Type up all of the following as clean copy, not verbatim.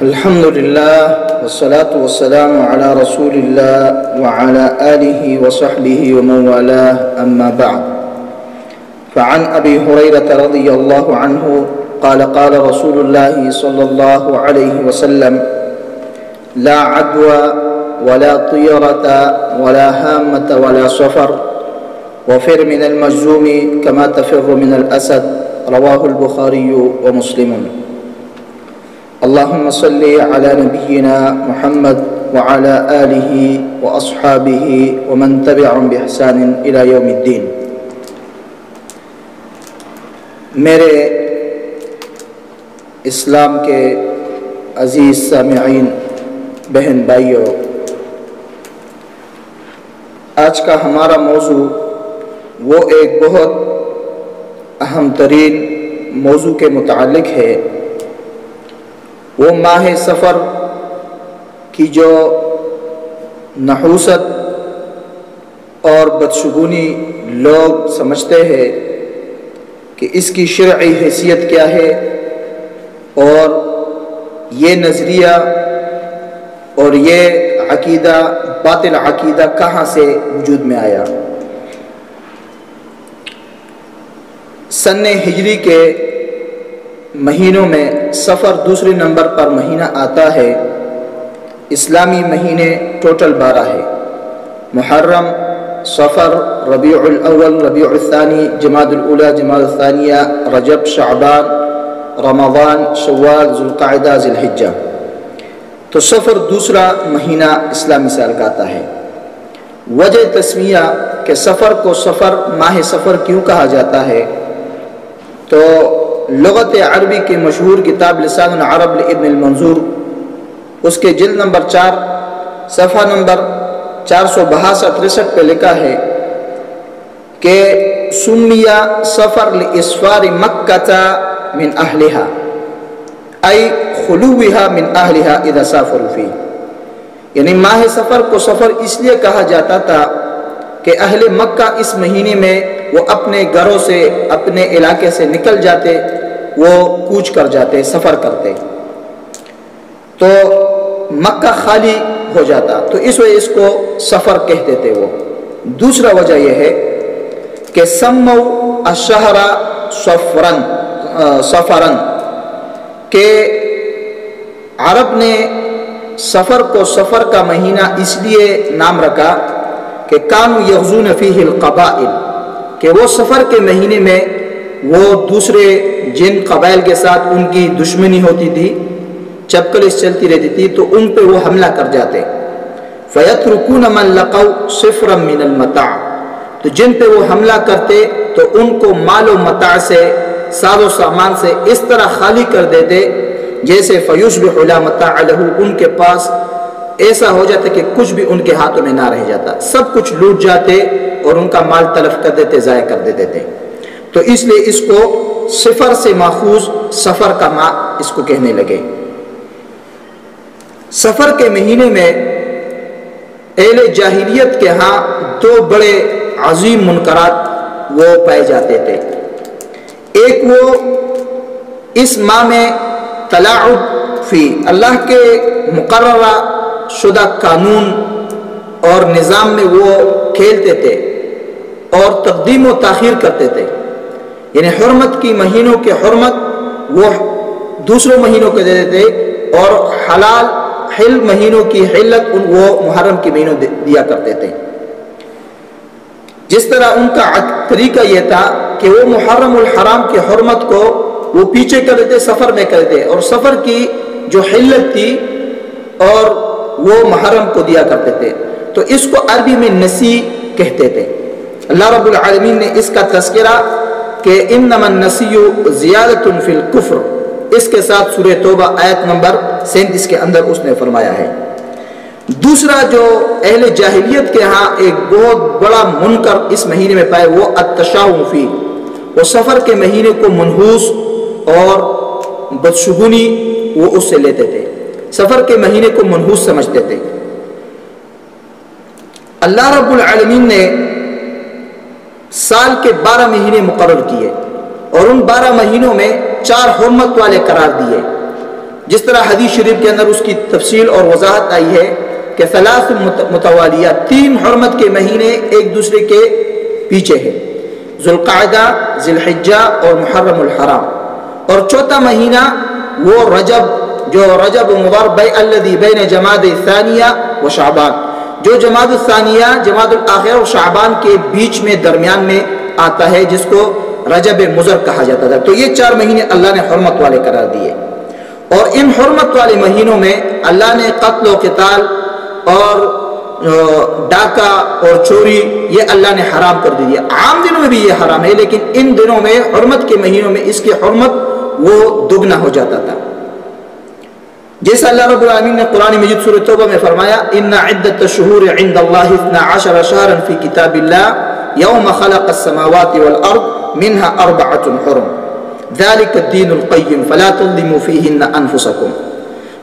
الحمد لله والصلاة والسلام على رسول الله وعلى آله وصحبه ومن والاه أما بعد فعن أبي هريرة رضي الله عنه قال رسول الله صلى الله عليه وسلم لا عدوى ولا طيرة ولا هامة ولا صفر وفر من المجذوم كما تفر من الأسد رواه البخاري ومسلم اللهم صل على نبينا محمد وعلى آله وأصحابه ومن تبعهم بإحسان إلى يوم الدين۔ میرے اسلام کے عزیز سامعین، بہن بھائیوں، آج کا ہمارا موضوع وہ ایک بہت اہم ترین موضوع کے متعلق ہے۔ وہ ماہ سفر کی جو نحوست اور بدشگونی لوگ سمجھتے ہیں کہ اس کی شرعی حیثیت کیا ہے، اور یہ نظریہ اور یہ عقیدہ، باطل عقیدہ کہاں سے وجود میں آیا۔ سن ہجری کے مہینوں میں سفر دوسرے نمبر پر مہینہ آتا ہے۔ اسلامی مہینے ٹوٹل 12 ہے: محرم، صفر، ربیع الاول، ربیع الثانی، جمادی الاولی، جمادی الثانیہ، رجب، شعبان، رمضان، شوال، ذوالقعدہ، ذی الحجہ۔ تو سفر دوسرا مہینہ اسلامی سال کا آتا ہے۔ وجہ تسمیہ کہ سفر کو ماہ سفر کیوں کہا جاتا ہے، تو لغت عربی کی مشہور کتاب لسان العرب لابن المنظور، اس کے جلد نمبر 4 صفحہ نمبر 462-63 پہ لکھا ہے کہ سمیہ سفر لاسفار مکہ من اہلہا ای خلوہا من اہلہا اذا سافروا فیہ، یعنی ماہ سفر کو سفر اس لیے کہا جاتا تھا کہ اہل مکہ اس مہینے میں وہ اپنے گھروں سے، اپنے علاقے سے نکل جاتے، وہ کوچ کر جاتے، سفر کرتے، تو مکہ خالی ہو جاتا، تو اس وجہ اس کو سفر کہتے تھے وہ۔ دوسرا وجہ یہ ہے کہ سموا الشہر سفرن، کہ عرب نے سفر کو سفر کا مہینہ اس لیے نام رکھا کہ کانوا یغزون فیہ القبائل، کہ وہ سفر کے مہینے میں وہ دوسرے جن قبائل کے ساتھ ان کی دشمنی ہوتی تھی، چپکلش چلتی رہتی تھی، تو ان پہ وہ حملہ کر جاتے۔ فَيَتْرُكُونَ مَنْ لَقَوْا صِفْرًا مِنَ الْمَتَاعِ، تو جن پہ وہ حملہ کرتے تو ان کو مال و متاع سے، ساز و سامان سے اس طرح خالی کر دیتے جیسے فَيُصْبِحُ لَا مَتَاعَ لَهُ، ان کے پاس ایسا ہو جاتا کہ کچھ بھی ان کے ہاتھوں میں نہ رہ جاتا، سب کچھ لوٹ جاتے اور ان کا مال تلف کر دیتے، ضائع کر دیتے تھے۔ تو اس لیے اس کو صفر سے ماخوذ سفر کا ماہ اس کو کہنے لگے۔ سفر کے مہینے میں اہل جاہلیت کے ہاں 2 بڑے عظیم منکرات وہ پائے جاتے تھے۔ ایک وہ اس ماہ میں تلاعب فی، اللہ کے مقررہ شدہ قانون اور نظام میں وہ کھیلتے تھے اور تقدیم و تاخیر کرتے تھے، یعنی حرمت کی مہینوں کی حرمت وہ دوسروں مہینوں کو دیتے تھے، اور حل مہینوں کی حلت وہ محرم کے مہینوں دیا کرتے تھے۔ جس طرح ان کا طریقہ یہ تھا کہ وہ محرم الحرام کی حرمت کو وہ پیچھے کر دیتے، سفر میں کرتے، اور سفر کی جو حلت تھی اور وہ محرم کو دیا کرتے تھے، تو اس کو عربی میں نسی کہتے تھے۔ اللہ رب العالمین نے اس کا تذکرہ کہ انما النسی زیادۃ فی الکفر، اس کے ساتھ سورہ توبہ آیت نمبر 37 کے اندر اس نے فرمایا ہے۔ دوسرا جو اہل جاہلیت کے ہاں ایک بہت بڑا منکر اس مہینے میں پائے، وہ التشاؤم فی، وہ سفر کے مہینے کو منحوس اور بدشگونی وہ اس سے لیتے تھے، سفر کے مہینے کو منحوس سمجھتے تھے۔ اللہ رب العالمین نے سال کے 12 مہینے مقرر کیے، اور ان 12 مہینوں میں 4 حرمت والے قرار دیے، جس طرح حدیث شریف کے اندر اس کی تفصیل اور وضاحت آئی ہے کہ ثلاث متوالیات، 3 حرمت کے مہینے ایک دوسرے کے پیچھے ہیں، ذوالقعدہ، ذی الحجہ اور محرم الحرام، اور چوتھا مہینہ وہ رجب، جو رجب مبارک الذی بین جمادی الثانیہ و شعبان، جو جمادی الثانیہ، جمادی الآخرہ اور شعبان کے بیچ میں درمیان میں آتا ہے، جس کو رجب مضر کہا جاتا تھا۔ تو یہ 4 مہینے اللہ نے حرمت والے قرار دیے، اور ان حرمت والے مہینوں میں اللہ نے قتل و قتال اور ڈاکہ اور چوری یہ اللہ نے حرام کر دی ہے۔ عام دنوں میں بھی یہ حرام ہے، لیکن ان دنوں میں حرمت کے مہینوں میں اس کی حرمت وہ دگنا ہو جاتا تھا۔ جیسا اللہ رب العالمین نے قرآن مجید سورۃ توبہ میں فرمایا، ان عدۃ الشہور عند اللہ 12 شہرا فی کتاب اللہ یوم خلق السماوات والارض منها 4 حرم ذلك الدین القیم فلا تظلموا فیہن انفسکم،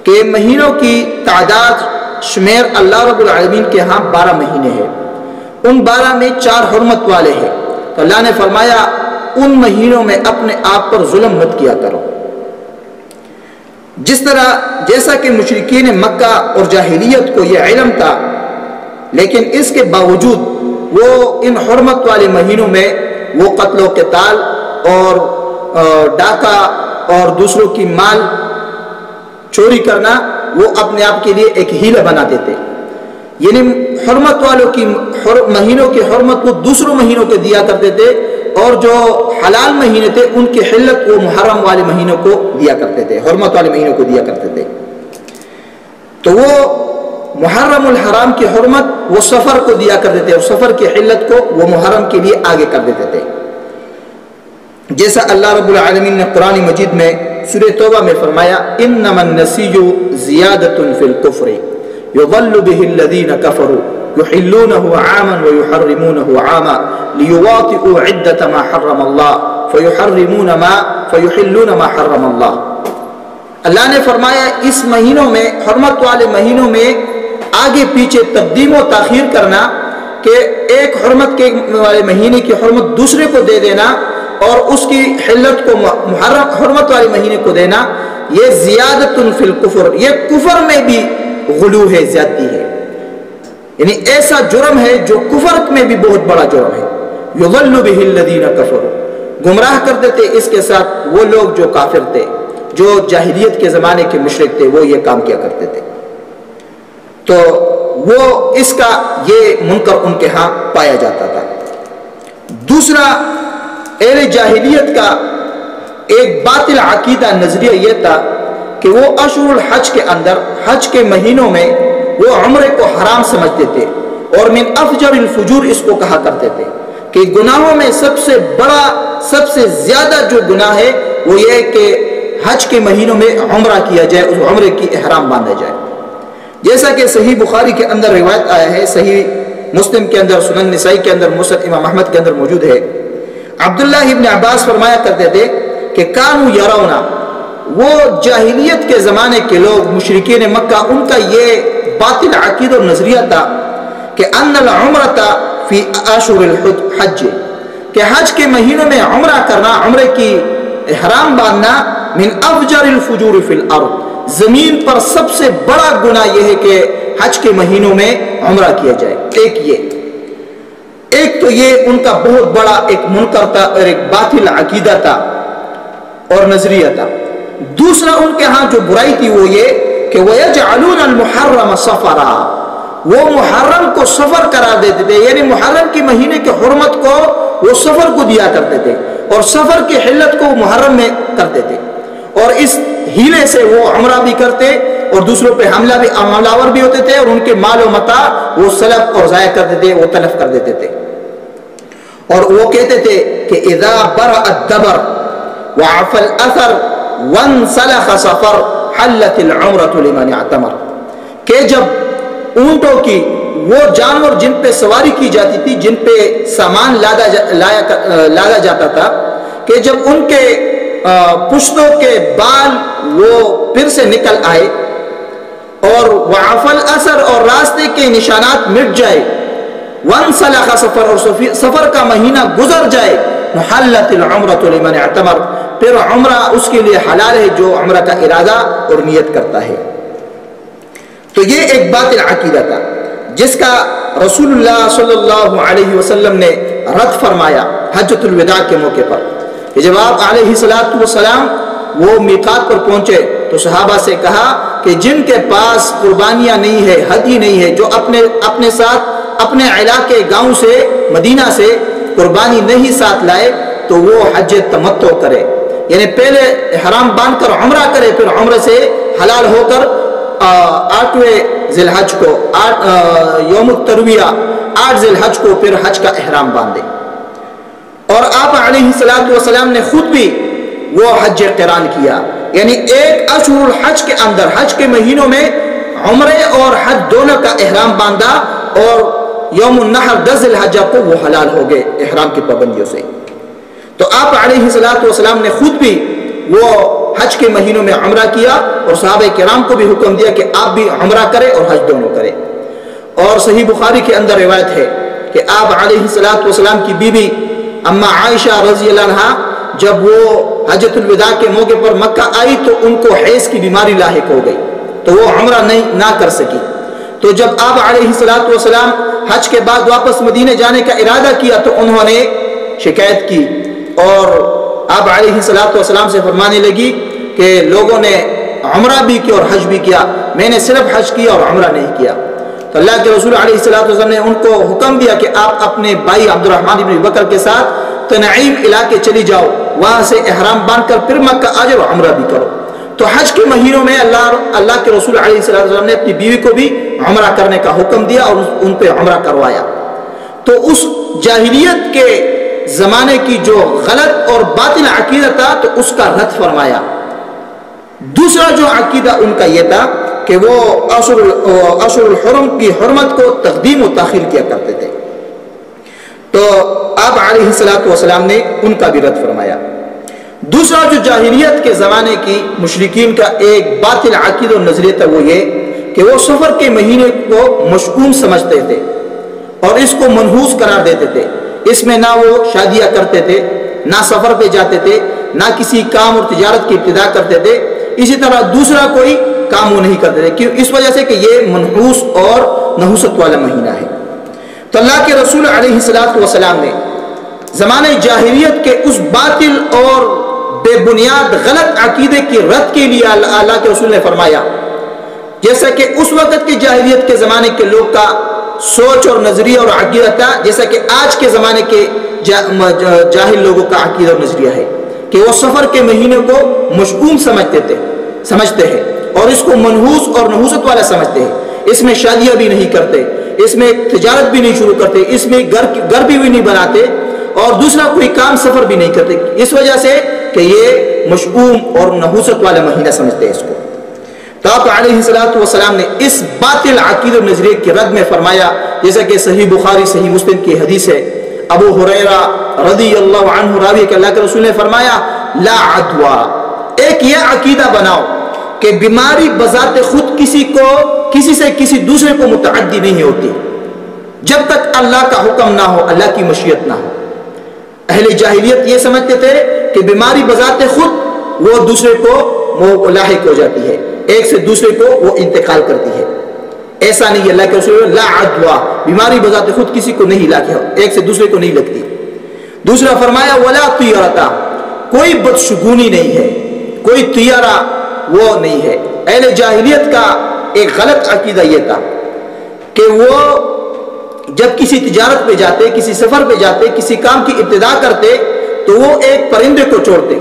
کہ مہینوں کی تعداد شمیر اللہ رب العالمین کے ہاں 12 مہینے ہیں، ان 12 میں 4 حرمت والے ہیں، تو اللہ نے فرمایا ان مہینوں میں اپنے آپ پر ظلم مت کیا کرو۔ جیسا کہ مشرکین مکہ اور جاہلیت کو یہ علم تھا، لیکن اس کے باوجود وہ ان حرمت والے مہینوں میں وہ قتل و قتال اور ڈاکہ اور دوسروں کی مال چوری کرنا وہ اپنے آپ کے لیے ایک ہیلہ بنا دیتے، یعنی حرمت والوں کی مہینوں کی حرمت وہ دوسروں مہینوں کے دیا کرتے تھے، اور جو حلال مہینے تھے ان کی حلت وہ محرم والے مہینوں کو دیا کرتے تھے، حرمت والے مہینوں کو دیا کرتے تھے۔ تو وہ محرم الحرام کی حرمت وہ سفر کو دیا کرتے تھے، اور سفر کی حلت کو وہ محرم کے لیے آگے کر دیتے تھے، جیسا اللہ رب العالمین نے قرآن مجید میں سورہ توبہ میں فرمایا، انما النسیء زیادۃ فی الکفر یضل به الذین کفروا یحلونہ عاما ویحرمونہ عاما لیواطئوا عدۃ ما حرم اللہ فیحلون ما حرم اللہ۔ اللہ نے فرمایا اس مہینوں میں، حرمت والے مہینوں میں آگے پیچھے تقدیم و تاخیر کرنا، کہ ایک حرمت کے والے مہینے کی حرمت دوسرے کو دے دینا اور اس کی حلت کو حرمت والے مہینے کو دینا، یہ زیادۃ فی الکفر، یہ کفر میں بھی غلو ہے، زیادتی ہے، یعنی ایسا جرم ہے جو کفر میں بھی بہت بڑا جرم ہے۔ یضل به الذین کفروا، گمراہ کر دیتے اس کے ساتھ وہ لوگ جو کافر تھے، جو جاہلیت کے زمانے کے مشرک تھے، وہ یہ کام کیا کرتے تھے، تو وہ اس کا یہ منکر ان کے ہاں پایا جاتا تھا۔ دوسرا، اہل جاہلیت کا ایک باطل عقیدہ نظریہ یہ تھا کہ وہ اشہر الحج کے اندر، حج کے مہینوں میں وہ عمرے کو حرام سمجھتے تھے، اور من افجر الفجور اس کو کہا کرتے تھے کہ گناہوں میں سب سے بڑا، سب سے زیادہ جو گناہ ہے وہ یہ ہے کہ حج کے مہینوں میں عمرہ کیا جائے، اس عمرے کی احرام باندھا جائے، جیسا کہ صحیح بخاری کے اندر روایت آیا ہے، صحیح مسلم کے اندر، سنن نسائی کے اندر، مسند امام احمد کے اندر موجود ہے۔ عبداللہ ابن عباس فرمایا کرتے تھے کہ کانوا یرونا، وہ جاہلیت کے زمانے کے لوگ مشرکین مکہ، ان کا یہ باطل عقیدہ اور نظریہ تھا کہ ان العمرۃ فی اشہر الحج، کہ حج کے مہینوں میں عمرہ کرنا، عمرے کی احرام باندھنا، من افجر الفجور فی الارض، زمین پر سب سے بڑا گناہ یہ ہے کہ حج کے مہینوں میں عمرہ کیا جائے۔ ایک تو یہ ان کا بہت بڑا ایک منکر تھا اور ایک باطل عقیدہ تھا اور نظریہ تھا۔ دوسرا ان کے ہاں جو برائی تھی وہ یہ کہ وَيَجْعَلُونَ الْمُحَرَّمَ صَفَرًا، وہ محرم کو سفر قرار دیتے تھے، یعنی محرم کے مہینے کی حرمت کو وہ سفر کو دیا کرتے تھے، اور سفر کی حلت کو محرم میں کرتے تھے، اور اس ہیلے سے وہ عمرہ بھی کرتے اور دوسروں پہ حملہ آور بھی ہوتے تھے، اور ان کے مال و متاع وہ سلب اور ضائع کر دیتے، وہ تلف کر دیتے تھے، اور وہ کہتے تھے کہ اذا برأ الدبر وعف الاثر وانسلخ سفر حلت العمرۃ لمن اعتمر، کہ جب اونٹوں کی وہ جانور جن پہ سواری کی جاتی تھی، جن پہ سامان لادا جاتا تھا، کہ جب ان کے پشتوں کے بال وہ پھر سے نکل آئے اور وعف الاثر اور راستے کے نشانات مٹ جائے، وانسلخ سفر اور سفر کا مہینہ گزر جائے، حلت العمرۃ لمن اعتمر، پھر عمرہ اس کے لیے حلال ہے جو عمرہ کا ارادہ اور نیت کرتا ہے۔ تو یہ ایک باطل عقیدہ تھا جس کا رسول اللہ صلی اللہ علیہ وسلم نے رد فرمایا حجۃ الوداع کے موقع پر، کہ جب آپ علیہ السلام وہ میقات پر پہنچے تو صحابہ سے کہا کہ جن کے پاس قربانیاں نہیں ہے، ہدی نہیں ہے، جو اپنے ساتھ اپنے علاقے گاؤں سے مدینہ سے قربانی نہیں ساتھ لائے تو وہ حج تمتع کرے، یعنی پہلے احرام باندھ کر عمرہ کرے، پھر عمرہ سے حلال ہو کر 8ویں ذی الحج کو یوم الترویہ 8 ذی الحج کو پھر حج کا احرام باندھے۔ اور آپ علیہ السلام نے خود بھی وہ حج قران کیا، یعنی ایک اشہر الحج کے اندر حج کے مہینوں میں عمرے اور حج دونوں کا احرام باندھا، اور یوم النحر 10 ذی الحجہ کو وہ حلال ہو گئے احرام کی پابندیوں سے۔ تو آپ علیہ السلام نے خود بھی وہ حج کے مہینوں میں عمرہ کیا، اور صحابہ کرام کو بھی حکم دیا کہ آپ بھی عمرہ کریں اور حج دونوں کریں۔ اور صحیح بخاری کے اندر روایت ہے کہ آپ علیہ السلام کی بیوی اما عائشہ رضی اللہ عنہا جب وہ حجۃ الوداع کے موقع پر مکہ آئی تو ان کو حیض کی بیماری لاحق ہو گئی، تو وہ عمرہ نہ کر سکی۔ تو جب آپ علیہ السلام حج کے بعد واپس مدینے جانے کا ارادہ کیا تو انہوں نے شکایت کی، اور آپ علیہ السلام سے فرمانے لگی کہ لوگوں نے عمرہ بھی کیا اور حج بھی کیا، میں نے صرف حج کیا اور عمرہ نہیں کیا۔ تو اللہ کے رسول علیہ السلام نے ان کو حکم دیا کہ آپ اپنے بھائی عبد الرحمن بن بکر کے ساتھ تنعیم علاقے چلی جاؤ، وہاں سے احرام باندھ کر پھر مکہ آ جاؤ، عمرہ بھی کرو۔ تو حج کے مہینوں میں اللہ کے رسول علیہ السلام نے اپنی بیوی کو بھی عمرہ کرنے کا حکم دیا اور ان پہ عمرہ کروایا۔ تو اس جاہلیت کے زمانے کی جو غلط اور باطل عقیدہ تھا تو اس کا رد فرمایا۔ دوسرا جو عقیدہ ان کا یہ تھا کہ وہ اشہر الحرم کی حرمت کو تقدیم و تاخیر کیا کرتے تھے، تو آپ علیہ السلام نے ان کا بھی رد فرمایا۔ دوسرا جو جاہلیت کے زمانے کی مشرکین کا ایک باطل عقیدہ و نظریہ تھا وہ یہ کہ وہ سفر کے مہینے کو مشؤوم سمجھتے تھے اور اس کو منحوس قرار دیتے تھے، اس میں نہ وہ شادیاں کرتے تھے، نہ سفر پہ جاتے تھے، نہ کسی کام اور تجارت کی ابتدا کرتے تھے، اسی طرح دوسرا کوئی کام وہ نہیں کرتے تھے، کیوں؟ اس وجہ سے کہ یہ منحوس اور نحوست والا مہینہ ہے۔ تو اللہ کے رسول علیہ السلام نے زمانہ جاہلیت کے اس باطل اور بے بنیاد غلط عقیدے کی رد کے لیے اللہ کے رسول نے فرمایا، جیسا کہ اس وقت کے جاہلیت کے زمانے کے لوگ کا سوچ اور نظریہ اور عقیدہ تھا، جیسا کہ آج کے زمانے کے جاہل لوگوں کا عقیدہ اور نظریہ ہے کہ وہ سفر کے مہینے کو مشؤوم سمجھتے ہیں اور اس کو منحوس اور نحوست والا سمجھتے ہیں، اس میں شادیاں بھی نہیں کرتے، اس میں تجارت بھی نہیں شروع کرتے، اس میں گھر بھی نہیں بناتے، اور دوسرا کوئی کام سفر بھی نہیں کرتے، اس وجہ سے کہ یہ مشؤوم اور نحوست والا مہینہ سمجھتے ہیں اس کو۔ تو آپ علیہ السلام نے اس باطل عقیدہ و نظریے کے رد میں فرمایا، جیسا کہ صحیح بخاری صحیح مسلم کی حدیث ہے، ابو ہریرہ رضی اللہ عنہ راوی کہ اللہ کے رسول نے فرمایا لا عدوا، ایک یہ عقیدہ بناؤ کہ بیماری بذات خود کسی سے کسی دوسرے کو متعدی نہیں ہوتی جب تک اللہ کا حکم نہ ہو، اللہ کی مشیت نہ ہو۔ اہل جاہلیت یہ سمجھتے تھے کہ بیماری بذات خود وہ دوسرے کو لاحق ہو جاتی ہے، ایک سے دوسرے کو وہ انتقال کرتی ہے، ایسا نہیں ہے۔ اللہ کے رسول لا عدوا، بیماری بذات خود کسی کو نہیں لاحق، ایک سے دوسرے کو نہیں لگتی۔ دوسرا فرمایا ولا طیرتا، کوئی بدشگونی نہیں ہے، کوئی طیرہ وہ نہیں ہے۔ اہل جاہلیت کا ایک غلط عقیدہ یہ تھا کہ وہ جب کسی تجارت پہ جاتے، کسی سفر پہ جاتے، کسی کام کی ابتدا کرتے تو وہ ایک پرندے کو چھوڑتے،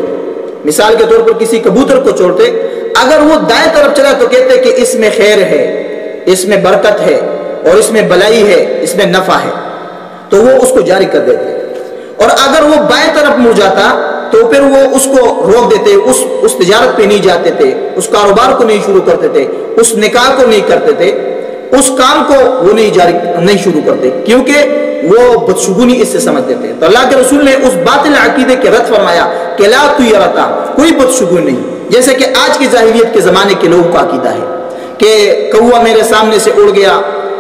مثال کے طور پر کسی کبوتر کو چھوڑتے، اگر وہ دائیں طرف چلا تو کہتے کہ اس میں خیر ہے، اس میں برکت ہے، اور اس میں بلائی ہے، اس میں نفع ہے، تو وہ اس کو جاری کر دیتے، اور اگر وہ بائیں طرف مڑ جاتا تو پھر وہ اس کو روک دیتے، اس تجارت پہ نہیں جاتے تھے، اس کاروبار کو نہیں شروع کرتے تھے، اس نکاح کو نہیں کرتے تھے، اس کام کو وہ نہیں شروع کرتے، کیونکہ وہ بدشگونی اس سے سمجھتے تھے۔ تو اللہ کے رسول نے اس باطل عقیدے کے رد فرمایا کہ لا طیرتا، کوئی بدشگونی نہیں، جیسے کہ آج کی جاہلیت کے زمانے کے لوگوں کا عقیدہ ہے کہ کوا میرے سامنے سے اڑ گیا،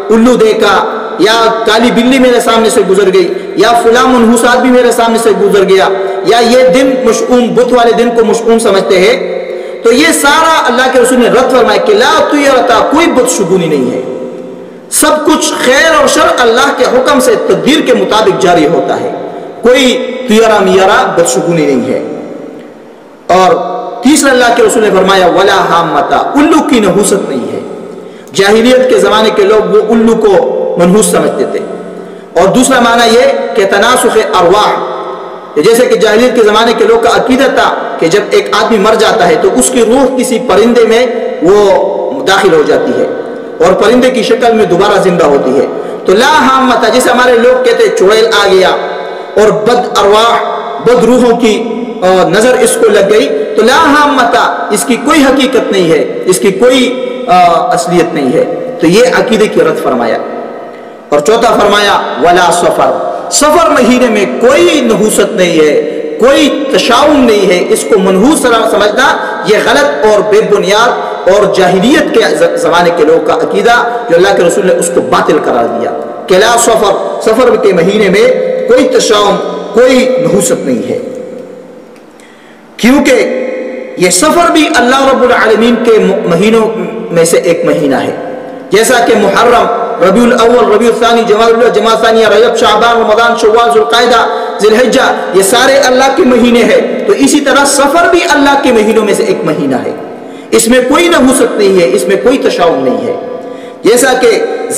الو دیکھا، یا کالی بلی میرے سامنے سے گزر گئی، یا فلاں منحوس آدمی میرے سامنے سے گزر گیا، یا یہ دن مشؤوم، بت والے دن کو مشؤوم سمجھتے ہیں، تو یہ سارا اللہ کے رسول نے رد فرمایا کہ لا طیرۃ، کوئی بت شگونی نہیں ہے، سب کچھ خیر اور شر اللہ کے حکم سے تقدیر کے مطابق جاری ہوتا ہے، کوئی طیرہ میرہ بت شگونی نہیں ہے۔ اور تیسرا اللہ کے رسول نے فرمایا ولا حامۃ، الو کی نحوست نہیں ہے۔ جاہلیت کے زمانے کے لوگ وہ الو کو منحوس سمجھتے تھے۔ اور دوسرا معنی یہ کہ تناسخ ارواح، جیسے کہ جاہلیت کے زمانے کے لوگ کا عقیدہ تھا کہ جب ایک آدمی مر جاتا ہے تو اس کی روح کسی پرندے میں وہ داخل ہو جاتی ہے اور پرندے کی شکل میں دوبارہ زندہ ہوتی ہے۔ تو لا حامۃ، جیسے ہمارے لوگ کہتے ہیں چڑیل آ گیا اور بد ارواح، بد روحوں کی نظر اس کو لگ گئی، تو لا حامۃ، اس کی کوئی حقیقت نہیں ہے، اس کی کوئی اصلیت نہیں ہے۔ تو یہ عقیدے کی رد فرمایا۔ اور چوتھا فرمایا ولا سفر، سفر مہینے میں کوئی نحوست نہیں ہے، کوئی تشاؤم نہیں ہے، اس کو منحوس سمجھنا یہ غلط اور بے بنیاد اور جاہلیت کے زمانے کے لوگ کا عقیدہ جو اللہ کے رسول نے اس کو باطل قرار دیا کہ لا سفر، سفر کے مہینے میں کوئی تشاؤم، کوئی نحوست نہیں ہے، کیونکہ یہ سفر بھی اللہ رب العالمین کے مہینوں میں سے ایک مہینہ ہے، جیسا کہ محرم، ربیع الاول، ربیع الثانی، جمادی الاول، جمادی الثانیہ، رجب، شعبان، رمضان، شوال، ذوالقعدہ، ذی الحجہ، یہ سارے اللہ کے مہینے ہیں۔ تو اسی طرح سفر بھی اللہ کے مہینوں میں سے ایک مہینہ ہے، اس میں کوئی نحوست نہیں ہے، اس میں کوئی تشاؤم نہیں ہے۔ جیسا کہ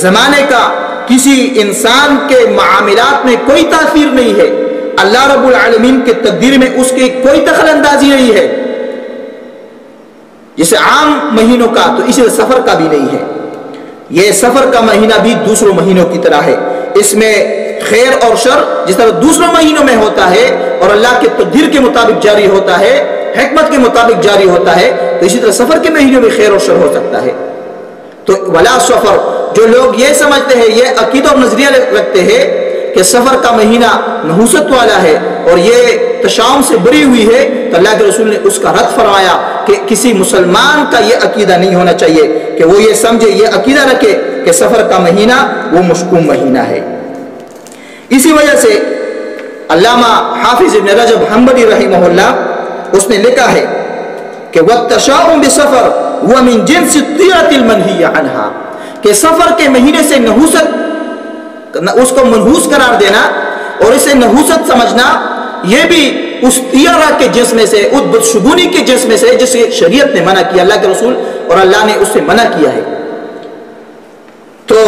زمانے کا کسی انسان کے معاملات میں کوئی تاثیر نہیں ہے، اللہ رب العالمین کے تقدیر میں اس کی کوئی دخل اندازی نہیں ہے، جیسے عام مہینوں کا، تو اسی طرح سفر کا بھی نہیں ہے۔ یہ سفر کا مہینہ بھی دوسروں مہینوں کی طرح ہے، اس میں خیر اور شر جس طرح دوسروں مہینوں میں ہوتا ہے اور اللہ کے تقدیر کے مطابق جاری ہوتا ہے، حکمت کے مطابق جاری ہوتا ہے، تو اسی طرح سفر کے مہینے میں خیر اور شر ہو سکتا ہے۔ تو ولا سفر، جو لوگ یہ سمجھتے ہیں، یہ عقیدہ اور نظریہ رکھتے ہیں کہ سفر کا مہینہ نحوست والا ہے اور یہ تشاؤم سے بری ہوئی ہے، تو اللہ کے رسول نے اس کا رد فرمایا کہ کسی مسلمان کا یہ عقیدہ نہیں ہونا چاہیے کہ وہ یہ سمجھے، یہ عقیدہ رکھے کہ سفر کا مہینہ وہ مشؤوم مہینہ ہے۔ اسی وجہ سے علامہ حافظ ابن رجب حنبلی رحمہ اللہ اس نے لکھا ہے کہ وَالتَّشَاؤُمْ بِسَفَرْ هُوَ مِنْ جِنْسِ الطِّيَرَةِ الْمَنْهِيَّ عَنْهَا، کہ سفر کے مہینے سے نحوست، اس کو منحوس قرار دینا اور اسے نحوست سمجھنا، یہ بھی اس طیرہ کے جنس میں سے، اس بدشگونی کے جنس میں سے جسے شریعت نے منع کیا، اللہ کے رسول اور اللہ نے اس سے منع کیا ہے۔ تو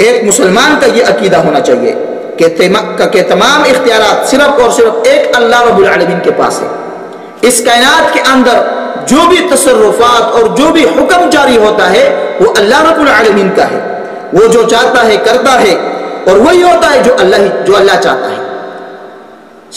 ایک مسلمان کا یہ عقیدہ ہونا چاہیے کہ تمام اختیارات صرف اور صرف ایک اللہ رب العالمین کے پاس ہے۔ اس کائنات کے اندر جو بھی تصرفات اور جو بھی حکم جاری ہوتا ہے وہ اللہ رب العالمین کا ہے، وہ جو چاہتا ہے کرتا ہے، اور وہی ہوتا ہے جو اللہ چاہتا ہے،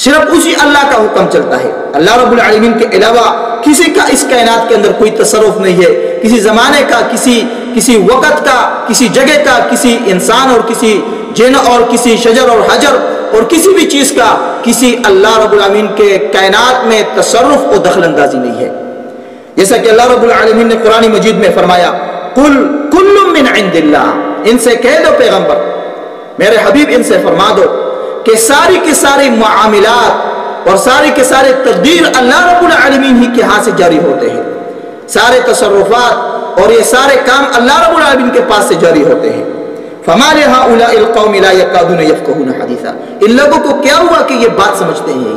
صرف اسی اللہ کا حکم چلتا ہے۔ اللہ رب العالمین کے علاوہ کسی کا اس کائنات کے اندر کوئی تصرف نہیں ہے، کسی زمانے کا، کسی وقت کا، کسی جگہ کا، کسی انسان اور کسی جن اور کسی شجر اور حجر اور کسی بھی چیز کا کسی اللہ رب العالمین کے کائنات میں تصرف اور دخل اندازی نہیں ہے۔ جیسا کہ اللہ رب العالمین نے قرآن مجید میں فرمایا قل کل من عند اللہ، ان سے کہہ دو پیغمبر، میرے حبیب ان سے فرما دو کہ ساری کے سارے معاملات اور سارے کے سارے تقدیر اللہ رب العالمین ہی کے ہاتھ سے جاری ہوتے ہیں، سارے تصرفات اور یہ سارے کام اللہ رب العالمین کے پاس سے جاری ہوتے ہیں۔ فما لهؤلاء القوم لا يكادون يفقهون حديثا، ان لوگوں کو کیا ہوا کہ یہ بات سمجھتے ہیں،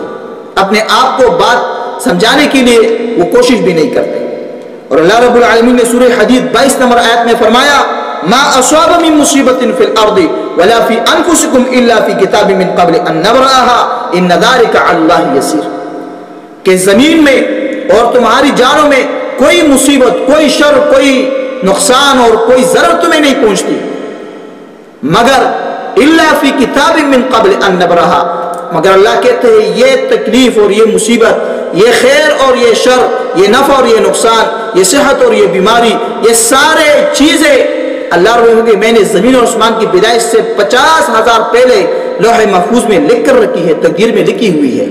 اپنے آپ کو بات سمجھانے کے لیے وہ کوشش بھی نہیں کرتے۔ اور اللہ رب العالمین نے سورہ حدید 22 نمبر آیت میں فرمایا ما اصاب من مصیبت فی الارض ولا فی انفسکم الا فی کتاب من قبل ان نبرأها ان ذلک علی اللہ یسیر، کہ زمین میں اور تمہاری جانوں میں کوئی مصیبت، کوئی شر، کوئی نقصان اور کوئی ضرر تمہیں نہیں پہنچتی مگر الا فی کتاب من قبل ان نبرأها، مگر اللہ کہتے ہیں یہ تکلیف اور یہ مصیبت، یہ خیر اور یہ شر، یہ نفع اور یہ نقصان، یہ صحت اور یہ بیماری، یہ سارے چیزیں اللہ رب العالمین میں نے زمین اور آسمان کی پیدائش سے 50,000 پہلے لوح محفوظ میں لکھ کر رکھی ہے، تقدیر میں لکھی ہوئی ہے۔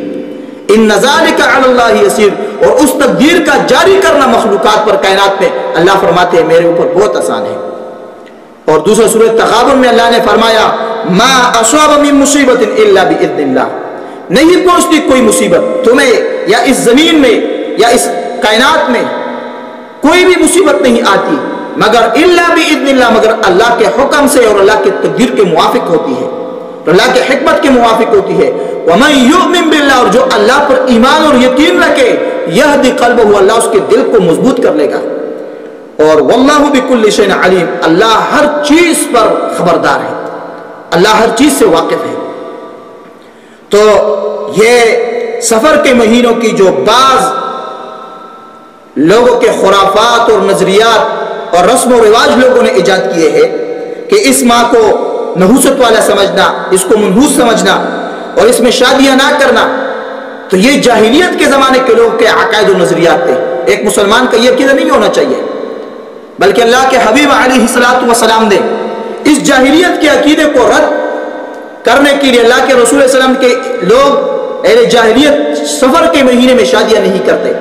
ان ذالک علی اللہ یسیر، اور اس تقدیر کا جاری کرنا مخلوقات پر، کائنات میں، اللہ فرماتے ہیں میرے اوپر بہت آسان ہے۔ اور دوسرا سورہ تغابن میں اللہ نے فرمایا ما اصاب من مصیبت الا باذن اللہ، نہیں پہنچتی کوئی مصیبت تمہیں یا اس زمین میں یا اس کائنات میں کوئی بھی مصیبت نہیں آتی مگر الا باذن اللہ، مگر اللہ کے حکم سے اور اللہ کے تقدیر کے موافق ہوتی ہے، اللہ کے حکمت کے موافق ہوتی ہے۔ وَمَن يُؤْمِن بِاللَّهِ، اور جو اللہ پر ایمان اور یقین رکھے، یہدی قلبہ، اللہ اس کے دل کو مضبوط کر لے گا۔ اور واللہ بکل شیء علیم، اللہ ہر چیز پر خبردار ہے، اللہ ہر چیز سے واقف ہے۔ تو یہ سفر کے مہینوں کی جو بعض لوگوں کے خرافات اور نظریات اور رسم و رواج لوگوں نے ایجاد کیے ہیں کہ اس ماہ کو نحوست والا سمجھنا، اس کو منحوس سمجھنا اور اس میں شادیاں نہ کرنا، تو یہ جاہلیت کے زمانے کے لوگ کے عقائد و نظریات تھے۔ ایک مسلمان کا یہ عقیدہ نہیں ہونا چاہیے، بلکہ اللہ کے حبیب علیہ السلام نے اس جاہلیت کے عقیدے کو رد کرنے کے لیے اللہ کے رسول صلی اللہ علیہ وسلم کے لوگ اہل جاہلیت سفر کے مہینے میں شادیاں نہیں کرتے،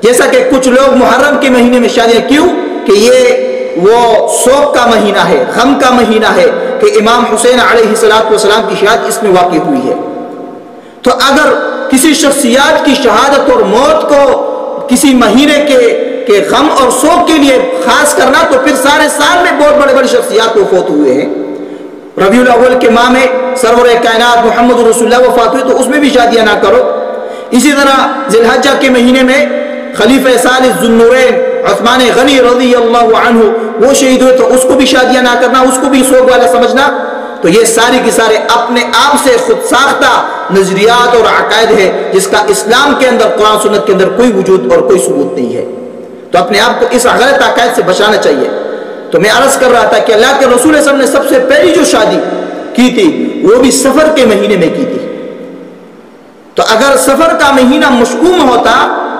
جیسا کہ کچھ لوگ محرم کے مہینے میں شادیاں، کیوں کہ یہ وہ سوگ کا مہینہ ہے، غم کا مہینہ ہے کہ امام حسین علیہ السلام کی شہادت اس میں واقع ہوئی ہے۔ تو اگر کسی شخصیات کی شہادت اور موت کو کسی مہینے کے غم اور سوگ کے لیے خاص کرنا، تو پھر سارے سال میں بہت بڑے بڑے شخصیات وفات ہوئے ہیں۔ ربیع الاول کے ماہ میں سرور کائنات محمد رسول اللہ وفات ہوئے، تو اس میں بھی شادیاں نہ کرو۔ اسی طرح ذی الحجہ کے مہینے میں خلیفہ ثالث ذو النورین عثمان غنی رضی اللہ عنہ وہ شہید ہوئے، تو اس کو بھی شادیاں نہ کرنا، اس کو بھی سوگ والا سمجھنا۔ تو یہ ساری کی سارے اپنے آپ سے خود ساختہ نظریات اور عقائد ہے، جس کا اسلام کے اندر قرآن سنت کے اندر کوئی وجود اور کوئی ثبوت نہیں ہے۔ تو اپنے آپ کو اس غلط عقائد سے بچانا چاہیے۔ تو میں عرض کر رہا تھا کہ اللہ کے رسول صلی اللہ علیہ وسلم نے سب سے پہلی جو شادی کی تھی وہ بھی سفر کے مہینے میں کی تھی۔ تو اگر سفر کا مہینہ مشؤوم ہوتا،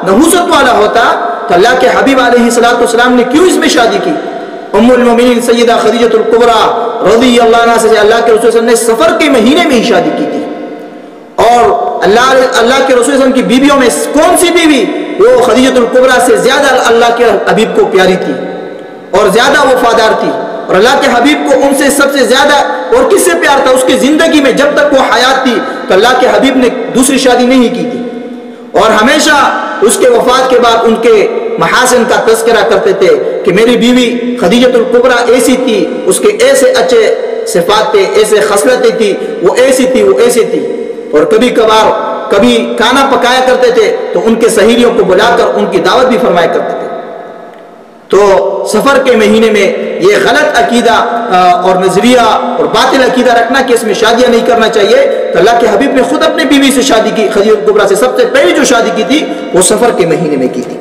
نحوست والا ہوتا، تو اللہ کے حبیب علیہ السلام نے کیوں اس میں شادی کی؟ ام المومنین سیدہ خدیجہ الکبریٰ رضی اللہ عنہا سے اللہ کے رسول صلی اللہ علیہ وسلم نے سفر کے مہینے میں ہی شادی کی تھی۔ اور اللہ کے رسول صلی اللہ علیہ وسلم کی بیویوں میں کون سی بیوی وہ خدیجہ الکبریٰ سے زیادہ اللہ کے حبیب کو پیاری تھی اور زیادہ وفادار تھی؟ اور اللہ کے حبیب کو ان سے سب سے زیادہ اور کس سے پیار تھا؟ اس کی زندگی میں جب تک وہ حیات تھی تو اللہ کے حبیب نے دوسری شادی نہیں کی تھی، اور ہمیشہ اس کے وفات کے بعد ان کے محاسن کا تذکرہ کرتے تھے کہ میری بیوی خدیجہ الکبریٰ ایسی تھی، اس کے ایسے اچھے صفات تھے، ایسے خصلتیں تھی، وہ ایسی تھی، وہ ایسی تھی۔ اور کبھی کبھار کبھی کھانا پکایا کرتے تھے تو ان کے سہیلیوں کو بلا کر ان کی دعوت بھی فرمایا کرتے تھے۔ تو سفر کے مہینے میں یہ غلط عقیدہ اور نظریہ اور باطل عقیدہ رکھنا کہ اس میں شادیاں نہیں کرنا چاہیے، تو اللہ کے حبیب نے خود اپنے بیوی سے شادی کی، خدیجہ الکبریٰ سے سب سے پہلی جو شادی کی تھی وہ سفر کے مہینے میں کی تھی۔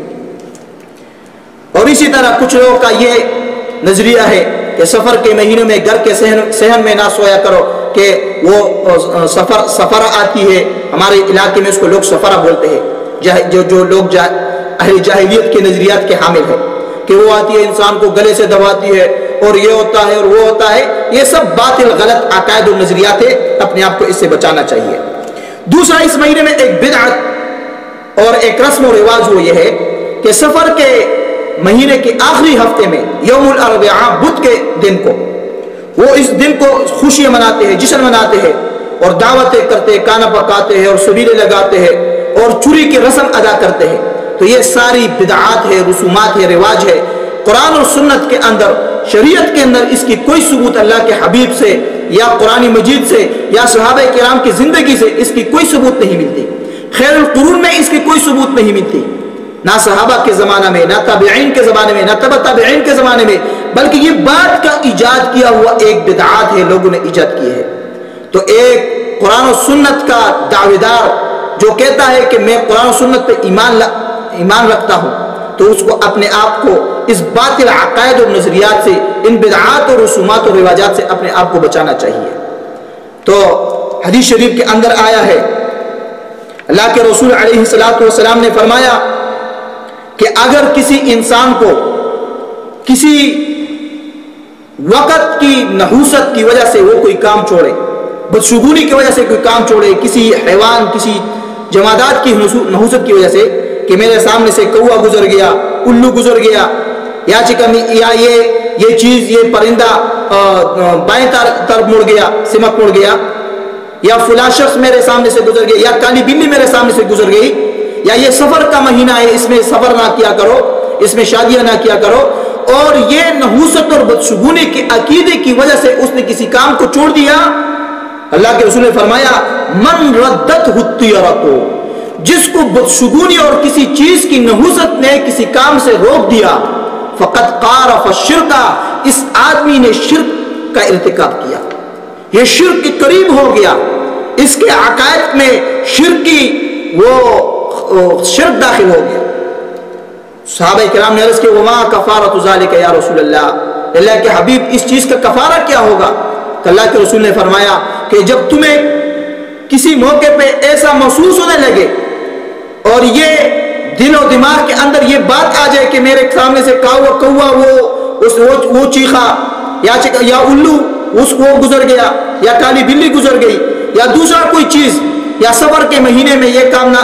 اور اسی طرح کچھ لوگوں کا یہ نظریہ ہے کہ سفر کے مہینے میں گھر کے صحن میں نہ سویا کرو، کہ وہ سفرہ آتی ہے، ہمارے علاقے میں اس کو لوگ سفرہ بولتے ہیں، جو لوگ اہل جاہلیت کے نظریات کے حامل ہیں، کہ وہ آتی ہے انسان کو گلے سے دباتی ہے اور یہ ہوتا ہے اور وہ ہوتا ہے۔ یہ سب باطل غلط عقائد و نظریات ہے، اپنے آپ کو اس سے بچانا چاہیے۔ دوسرا، اس مہینے میں ایک بدعت اور ایک رسم و رواج وہ یہ ہے کہ سفر کے مہینے کے آخری ہفتے میں یوم الاربعاء بدھ کے دن کو وہ اس دن کو خوشیاں مناتے ہیں، جشن مناتے ہیں اور دعوتیں کرتے ہیں، کھانا پکاتے ہیں اور سبیلے لگاتے ہیں اور چوری کی رسم ادا کرتے ہیں۔ تو یہ ساری بدعات ہے، رسومات ہے، رواج ہے۔ قرآن اور سنت کے اندر، شریعت کے اندر اس کی کوئی ثبوت اللہ کے حبیب سے یا قرآن مجید سے یا صحابہ کرام کی زندگی سے اس کی کوئی ثبوت نہیں ملتی۔ خیر القرون میں اس کی کوئی ثبوت نہیں ملتی، نہ صحابہ کے زمانہ میں، نہ تابعین کے زمانے میں، نہ تبع تابعین کے زمانے میں، بلکہ یہ بات کا ایجاد کیا ہوا ایک بدعات ہے، لوگوں نے ایجاد کی ہے۔ تو ایک قرآن و سنت کا دعویٰ دار جو کہتا ہے کہ میں قرآن و سنت پہ ایمان رکھتا ہوں، تو اس کو اپنے آپ کو اس باطل عقائد اور نظریات سے، ان بدعات اور رسومات اور رواجات سے اپنے آپ کو بچانا چاہیے۔ تو حدیث شریف کے اندر آیا ہے، اللہ کے رسول علیہ السلام نے فرمایا کہ اگر کسی انسان کو کسی وقت کی نحوست کی وجہ سے وہ کوئی کام چھوڑے، بدشگونی کی وجہ سے کوئی کام چھوڑے، کسی حیوان، کسی جمادات کی نحوست کی وجہ سے، کہ میرے سامنے سے کوا گزر گیا، الو گزر گیا، یا یہ چیز، یہ پرندہ بائیں طرف مڑ گیا، سمک مڑ گیا، یا فلاں شخص میرے سامنے سے گزر گئی، یا کالی بلی میرے سامنے سے گزر گئی، یا یہ سفر کا مہینہ ہے اس میں سفر نہ کیا کرو، اس میں شادیاں نہ کیا کرو، اور یہ نحوست اور بدشگونی کے عقیدے کی وجہ سے اس نے کسی کام کو چھوڑ دیا، اللہ کے رسول نے فرمایا من ردت الطیرۃ، جس کو بدشگونی اور کسی چیز کی نحوست نے کسی کام سے روک دیا، فقط قارف الشرک، اس آدمی نے شرک کا ارتکاب کیا، یہ شرک کے قریب ہو گیا، اس کے عقائد میں شرک کی وہ شرک داخل ہو گیا۔ صحابہ کرام نے عرض کیا وما کفارۃ ذالک یا رسول اللہ، اللہ کے حبیب اس چیز کا کفارہ کیا ہوگا؟ کہ اللہ کے رسول نے فرمایا کہ جب تمہیں کسی موقع پہ ایسا محسوس ہونے لگے اور یہ دل و دماغ کے اندر یہ بات آ جائے کہ میرے سامنے سے کوا وہ چیخا، یا الو وہ گزر گیا، یا کالی بلی گزر گئی، یا دوسرا کوئی چیز، یا سفر کے مہینے میں یہ کام نہ،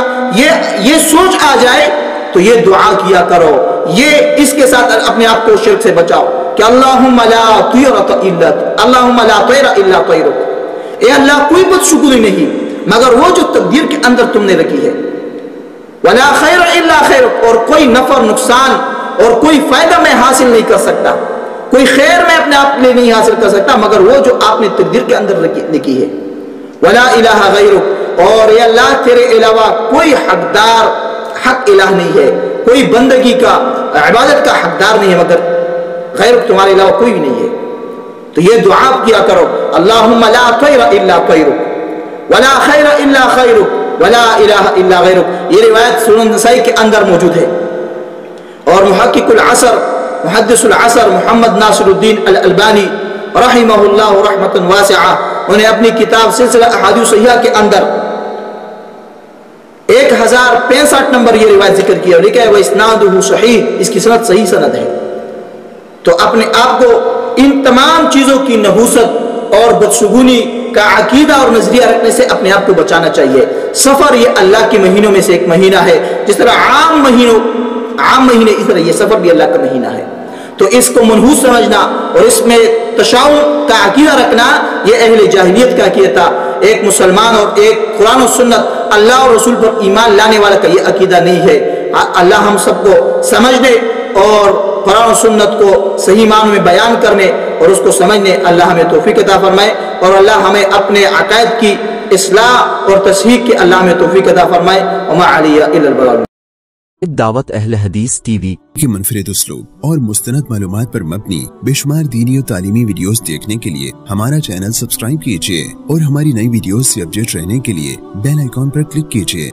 یہ سوچ آ جائے تو یہ دعا کیا کرو، یہ اس کے ساتھ اپنے آپ کو شرک سے بچاؤ کہ اللہم لا طیر الا طیرک، اے اللہ کوئی بدشگونی نہیں مگر وہ جو تقدیر کے اندر تم نے رکھی ہے، ولا خیر الا خیرک، اور کوئی نفع نقصان اور کوئی فائدہ میں حاصل نہیں کر سکتا، کوئی خیر میں اپنے آپ لیے نہیں حاصل کر سکتا مگر وہ جو آپ نے تقدیر کے اندر لکھی ہے، ولا الہ غیرک، اور اے اللہ تیرے علاوہ کوئی حق الہ نہیں ہے، کوئی بندگی کا عبادت کا حقدار نہیں ہے مگر غیرک، تمہارے علاوہ کوئی بھی نہیں ہے۔ تو یہ دعا کیا کرو اللہم لا طیر الا طیرک ولا خیر الا خیرک ولا الہ الا غیرک، یہ روایت سنن نسائی کے اندر موجود ہے۔ اور محقق العصر محدث العصر محمد ناصر الدین الالبانی رحمہ اللہ رحمۃ واسعہ، انہیں اپنی کتاب سلسلہ احادیث صحیحہ کے اندر 1065 نمبر یہ روایت ذکر کیا اور لکھا ہے وَإِسْنَادُهُ صحیح، اس کی سند صحیح سند ہے۔ تو اپنے آپ کو ان تمام چیزوں کی نحوست اور بدشگونی کا عقیدہ اور نظریہ رکھنے سے اپنے آپ کو بچانا چاہیے۔ سفر یہ اللہ کے مہینوں میں سے ایک مہینہ ہے، جس طرح عام مہینے اس طرح یہ سفر بھی اللہ کا مہینہ ہے، تو اس کو منحوس سمجھنا اور اس میں تشاؤم کا عقیدہ رکھنا یہ اہل جاہلیت کا عقیدہ تھا۔ ایک مسلمان اور ایک قرآن و سنت اللہ اور رسول پر ایمان لانے والا کا یہ عقیدہ نہیں ہے۔ اللہ ہم سب کو سمجھنے اور قرآن و سنت کو صحیح معنوں میں بیان کرنے اور اس کو سمجھنے اللہ ہمیں توفیق عطا فرمائے، اور اللہ ہمیں اپنے عقائد کی اصلاح اور تصحیح کے اللہ ہمیں توفیق عطا فرمائے۔ وما علی الا البلاغ۔ دعوت اہل حدیث ٹی وی کی منفرد اسلوب اور مستند معلومات پر مبنی بے شمار دینی اور تعلیمی ویڈیوز دیکھنے کے لیے ہمارا چینل سبسکرائب کیجیے اور ہماری نئی ویڈیوز سے اپڈیٹ رہنے کے لیے بیل آئیکن پر کلک کیجیے۔